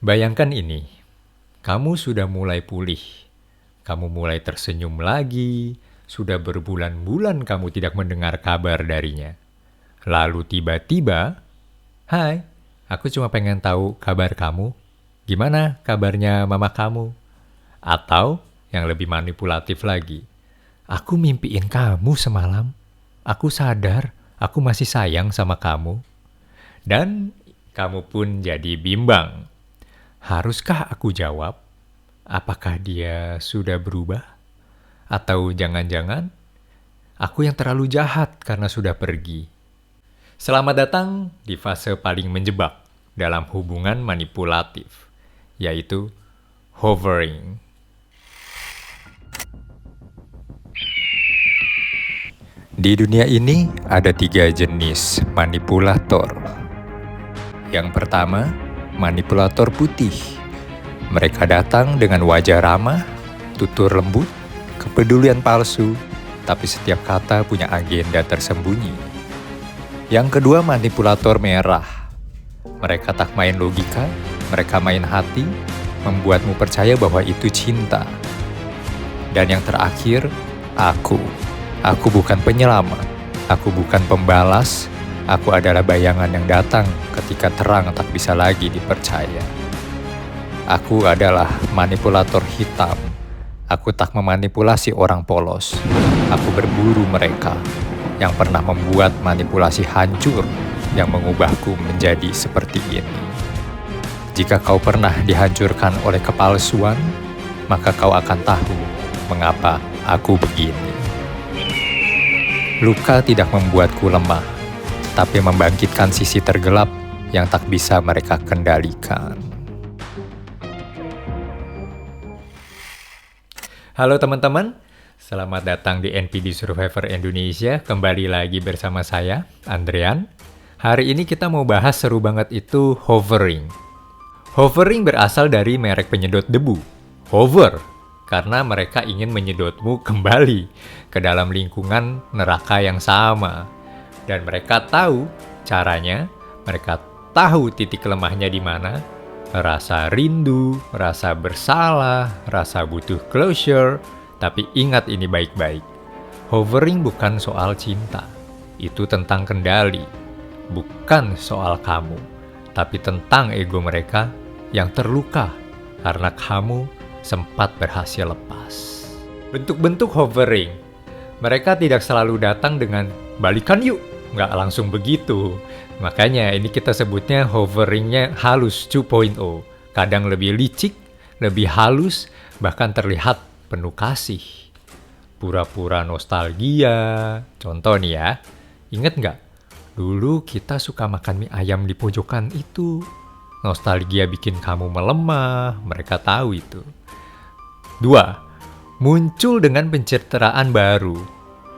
Bayangkan ini, kamu sudah mulai pulih, kamu mulai tersenyum lagi, sudah berbulan-bulan kamu tidak mendengar kabar darinya. Lalu tiba-tiba, "Hai, aku cuma pengen tahu kabar kamu. Gimana kabarnya mama kamu?" Atau yang lebih manipulatif lagi, "Aku mimpiin kamu semalam. Aku sadar, aku masih sayang sama kamu." Dan kamu pun jadi bimbang. Haruskah aku jawab? Apakah dia sudah berubah? Atau jangan-jangan aku yang terlalu jahat karena sudah pergi? Selamat datang di fase paling menjebak dalam hubungan manipulatif, yaitu hovering. Di dunia ini ada 3 jenis manipulator. Yang pertama, manipulator putih. Mereka datang dengan wajah ramah, tutur lembut, kepedulian palsu, tapi setiap kata punya agenda tersembunyi. Yang kedua, manipulator merah. Mereka tak main logika, mereka main hati, membuatmu percaya bahwa itu cinta. Dan yang terakhir, aku. Aku bukan penyelamat, aku bukan pembalas, aku adalah bayangan yang datang ketika terang tak bisa lagi dipercaya. Aku adalah manipulator hitam. Aku tak memanipulasi orang polos. Aku berburu mereka yang pernah membuat manipulasi hancur yang mengubahku menjadi seperti ini. Jika kau pernah dihancurkan oleh kepalsuan, maka kau akan tahu mengapa aku begini. Luka tidak membuatku lemah, tapi membangkitkan sisi tergelap yang tak bisa mereka kendalikan. Halo teman-teman, selamat datang di NPD Survivor Indonesia. Kembali lagi bersama saya, Andrean. Hari ini kita mau bahas seru banget itu hovering. Hovering berasal dari merek penyedot debu, hover, karena mereka ingin menyedotmu kembali ke dalam lingkungan neraka yang sama. Dan mereka tahu caranya, mereka tahu titik lemahnya di mana. Rasa rindu, rasa bersalah, rasa butuh closure. Tapi ingat ini baik-baik. Hovering bukan soal cinta. Itu tentang kendali. Bukan soal kamu. Tapi tentang ego mereka yang terluka karena kamu sempat berhasil lepas. Bentuk-bentuk hovering. Mereka tidak selalu datang dengan balikan yuk. Nggak langsung begitu. Makanya ini kita sebutnya hoveringnya halus 2.0. Kadang lebih licik, lebih halus, bahkan terlihat penuh kasih. Pura-pura nostalgia. Contoh nih ya, inget nggak? Dulu kita suka makan mie ayam di pojokan itu. Nostalgia bikin kamu melemah, mereka tahu itu. 2. Muncul dengan pencitraan baru.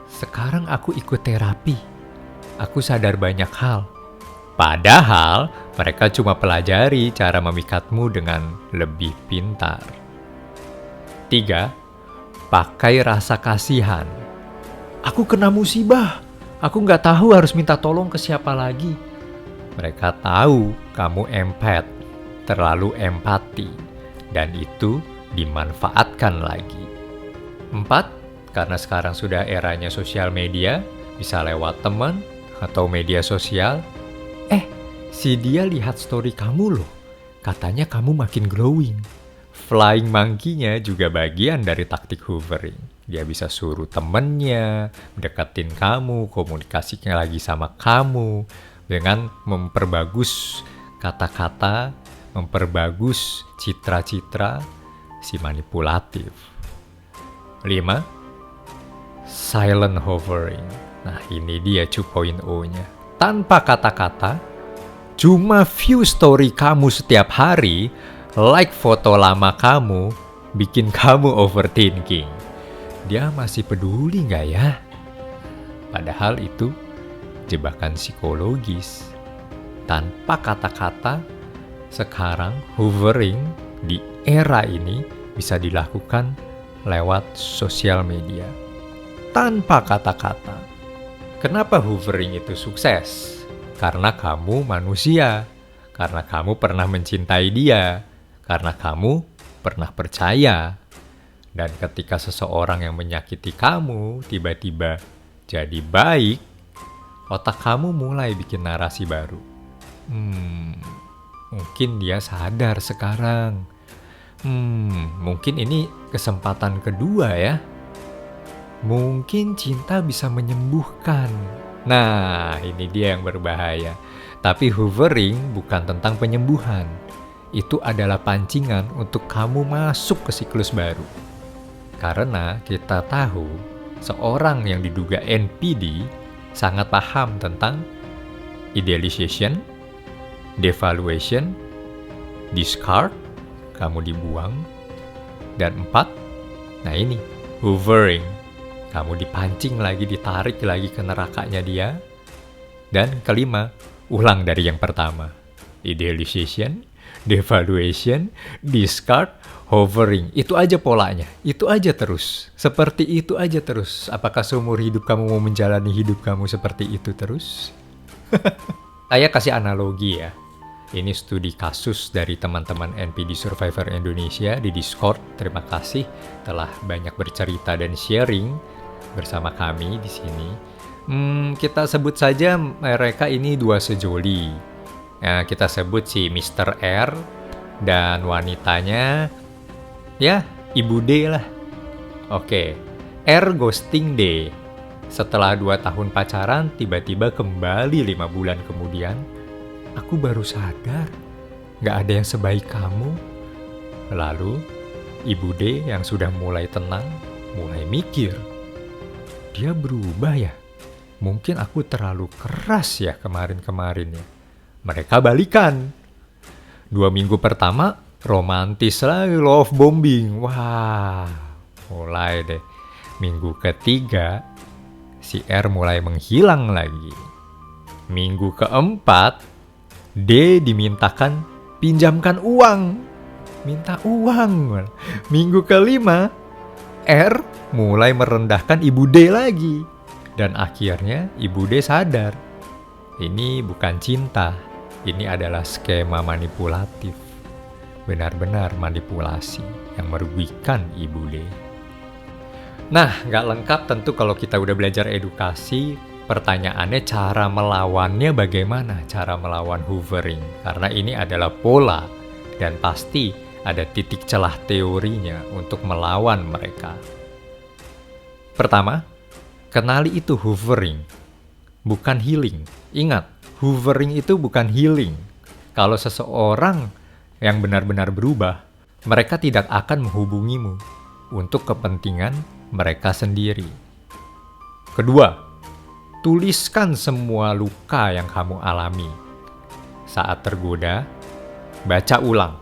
Sekarang aku ikut terapi. Aku sadar banyak hal. Padahal mereka cuma pelajari cara memikatmu dengan lebih pintar. 3. Pakai rasa kasihan. Aku kena musibah. Aku nggak tahu harus minta tolong ke siapa lagi. Mereka tahu kamu empat, terlalu empati. Dan itu dimanfaatkan lagi. 4. Karena sekarang sudah eranya sosial media, bisa lewat teman atau media sosial. Si dia lihat story kamu loh. Katanya kamu makin glowing. Flying monkey-nya juga bagian dari taktik hovering. Dia bisa suruh temennya deketin kamu, komunikasinya lagi sama kamu dengan memperbagus kata-kata, memperbagus citra-citra si manipulatif. 5. Silent hovering. Nah ini dia 2.0-nya. Tanpa kata-kata, cuma view story kamu setiap hari, like foto lama kamu, bikin kamu overthinking. Dia masih peduli nggak ya? Padahal itu jebakan psikologis. Tanpa kata-kata, sekarang hovering di era ini bisa dilakukan lewat sosial media. Tanpa kata-kata. Kenapa hovering itu sukses? Karena kamu manusia. Karena kamu pernah mencintai dia. karena kamu pernah percaya. Dan ketika seseorang yang menyakiti kamu tiba-tiba jadi baik, otak kamu mulai bikin narasi baru. Mungkin dia sadar sekarang. Mungkin ini kesempatan kedua ya. Mungkin cinta bisa menyembuhkan. Nah, ini dia yang berbahaya. Tapi hovering bukan tentang penyembuhan. Itu adalah pancingan untuk kamu masuk ke siklus baru. Karena kita tahu seorang yang diduga NPD sangat paham tentang idealization, devaluation, discard, kamu dibuang, dan 4, nah ini, hovering, kamu dipancing lagi, ditarik lagi ke nerakanya dia, dan 5, ulang dari yang pertama, idealization, devaluation, discard, hovering. Itu aja polanya, itu aja terus, seperti itu aja terus. Apakah seumur hidup kamu mau menjalani hidup kamu seperti itu terus? Saya kasih analogi ya. Ini studi kasus dari teman-teman NPD Survivor Indonesia di Discord. Terima kasih telah banyak bercerita dan sharing bersama kami di sini. Kita sebut saja mereka ini 2 sejoli. Nah, kita sebut si Mr. R dan wanitanya ya Ibu D lah. Oke, R ghosting D. Setelah 2 tahun pacaran, tiba-tiba kembali 5 bulan kemudian. Aku baru sadar, gak ada yang sebaik kamu. Lalu, Ibu D yang sudah mulai tenang, mulai mikir. Dia berubah ya? Mungkin aku terlalu keras ya kemarin-kemarin ya. Mereka balikan. 2 minggu pertama, romantis lagi, love bombing. Wah, mulai deh. Minggu ketiga, si R mulai menghilang lagi. Minggu keempat, D dimintakan pinjamkan uang. Minta uang. Minggu kelima, R mulai merendahkan Ibu D lagi. Dan akhirnya Ibu D sadar. Ini bukan cinta. Ini adalah skema manipulatif. Benar-benar manipulasi yang merugikan Ibu D. Nah, nggak lengkap tentu kalau kita udah belajar edukasi. Pertanyaannya cara melawannya bagaimana? Cara melawan hovering. Karena ini adalah pola dan pasti ada titik celah teorinya untuk melawan mereka. Pertama, kenali itu hovering, bukan healing. Ingat, hovering itu bukan healing. Kalau seseorang yang benar-benar berubah, mereka tidak akan menghubungimu untuk kepentingan mereka sendiri. Kedua, tuliskan semua luka yang kamu alami. Saat tergoda, baca ulang.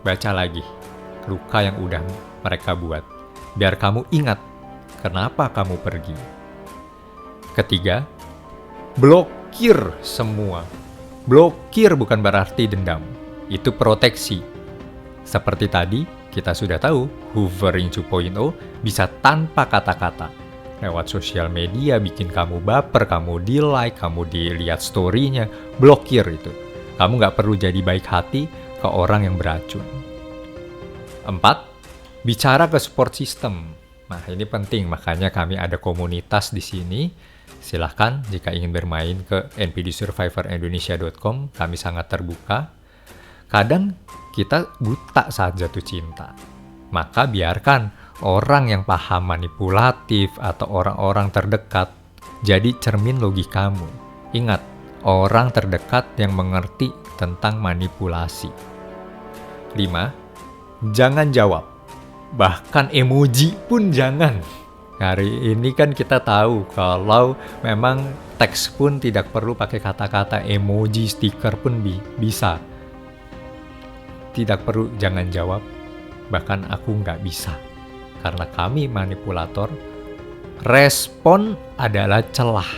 Baca lagi luka yang udah mereka buat. Biar kamu ingat kenapa kamu pergi. Ketiga, blokir semua. Blokir bukan berarti dendam. Itu proteksi. Seperti tadi, kita sudah tahu, hovering 2.0 bisa tanpa kata-kata. Lewat sosial media, bikin kamu baper, kamu di-like, kamu dilihat story-nya, blokir itu. Kamu nggak perlu jadi baik hati ke orang yang beracun. 4. Bicara ke support system. Nah, ini penting, makanya kami ada komunitas di sini. Silahkan jika ingin bermain ke npdsurvivorindonesia.com, kami sangat terbuka. Kadang kita buta saat jatuh cinta. Maka biarkan orang yang paham manipulatif atau orang-orang terdekat jadi cermin logikamu. Ingat, orang terdekat yang mengerti tentang manipulasi. 5. Jangan jawab. Bahkan emoji pun jangan. Hari ini kan kita tahu kalau memang teks pun tidak perlu pakai kata-kata, emoji, stiker pun bisa. Tidak perlu jangan jawab. Bahkan aku nggak bisa. Karena kami manipulator, respon adalah celah.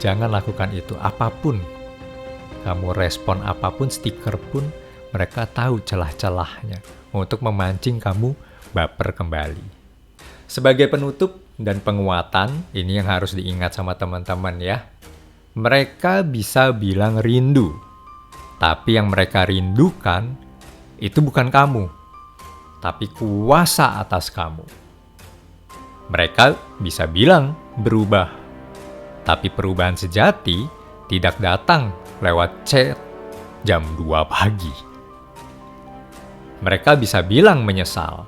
Jangan lakukan itu, apapun. Kamu respon apapun, stiker pun, mereka tahu celah-celahnya untuk memancing kamu baper kembali. Sebagai penutup dan penguatan, ini yang harus diingat sama teman-teman ya. Mereka bisa bilang rindu, Tapi yang mereka rindukan itu bukan kamu, tapi kuasa atas kamu. Mereka bisa bilang berubah, tapi perubahan sejati tidak datang lewat chat jam 2 pagi. Mereka bisa bilang menyesal,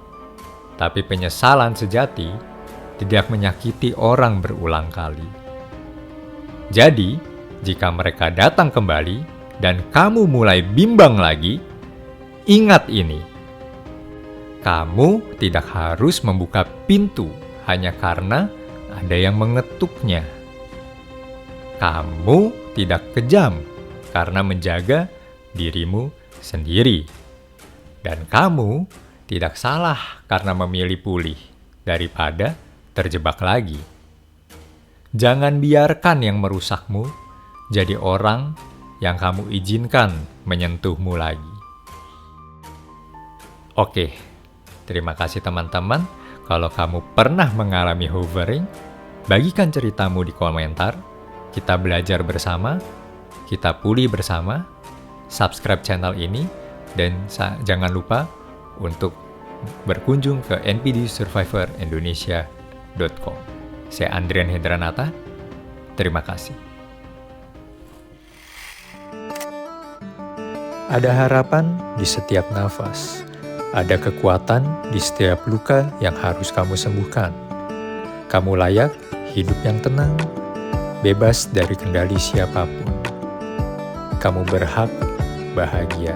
tapi penyesalan sejati tidak menyakiti orang berulang kali. Jadi, jika mereka datang kembali dan kamu mulai bimbang lagi, ingat ini. Kamu tidak harus membuka pintu hanya karena ada yang mengetuknya. Kamu tidak kejam karena menjaga dirimu sendiri. Dan kamu tidak salah karena memilih pulih daripada terjebak lagi. Jangan biarkan yang merusakmu jadi orang yang kamu izinkan menyentuhmu lagi. Oke, terima kasih teman-teman. Kalau kamu pernah mengalami hovering, bagikan ceritamu di komentar. Kita belajar bersama, kita pulih bersama. Subscribe channel ini, dan jangan lupa untuk berkunjung ke npdsurvivorindonesia.com. Saya Andrian Hendranata, terima kasih. Ada harapan di setiap nafas. Ada kekuatan di setiap luka yang harus kamu sembuhkan. Kamu layak hidup yang tenang, bebas dari kendali siapapun. Kamu berhak bahagia.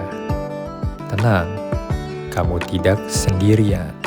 Tenang, kamu tidak sendirian.